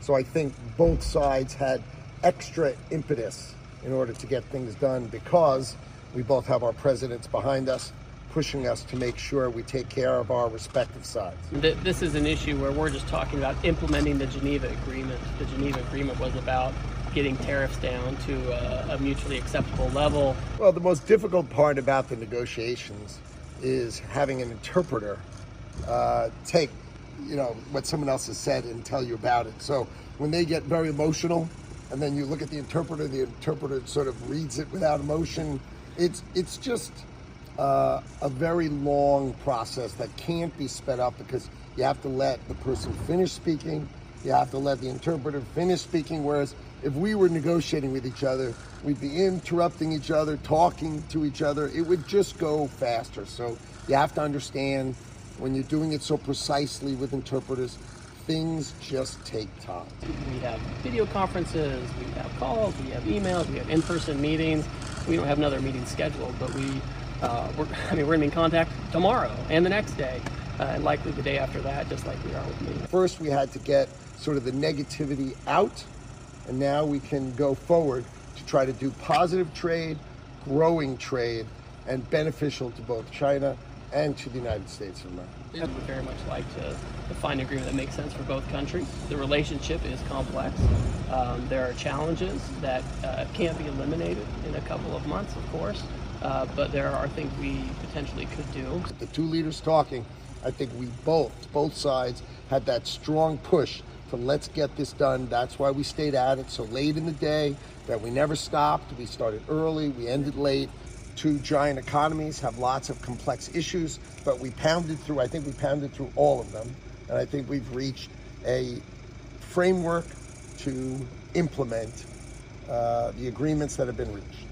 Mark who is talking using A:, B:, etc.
A: So I think both sides had extra impetus in order to get things done because we both have our presidents behind us, pushing us to make sure we take care of our respective sides.
B: This is an issue where we're just talking about implementing the Geneva Agreement. The Geneva Agreement was about getting tariffs down to a mutually acceptable level.
A: Well, the most difficult part about the negotiations is having an interpreter take what someone else has said and tell you about it. So when they get very emotional and then you look at the interpreter sort of reads it without emotion. It's just a very long process that can't be sped up because you have to let the person finish speaking, you have to let the interpreter finish speaking, whereas if we were negotiating with each other, we'd be interrupting each other, talking to each other. It would just go faster. So you have to understand when you're doing it so precisely with interpreters, things just take time.
B: We have video conferences, we have calls, we have emails, we have in-person meetings. We don't have another meeting scheduled, but we're going to be in contact tomorrow and the next day, and likely the day after that, just like we are with me.
A: First, we had to get sort of the negativity out, and now we can go forward to try to do positive trade, growing trade, and beneficial to both China and to the United States of America.
B: We would very much like to find an agreement that makes sense for both countries. The relationship is complex. There are challenges that can't be eliminated in a couple of months, of course, but there are things we potentially could do.
A: The two leaders talking, I think we both sides had that strong push for let's get this done. That's why we stayed at it so late in the day, that we never stopped. We started early, we ended late. Two giant economies have lots of complex issues, but we pounded through, I think we pounded through all of them. And I think we've reached a framework to implement the agreements that have been reached.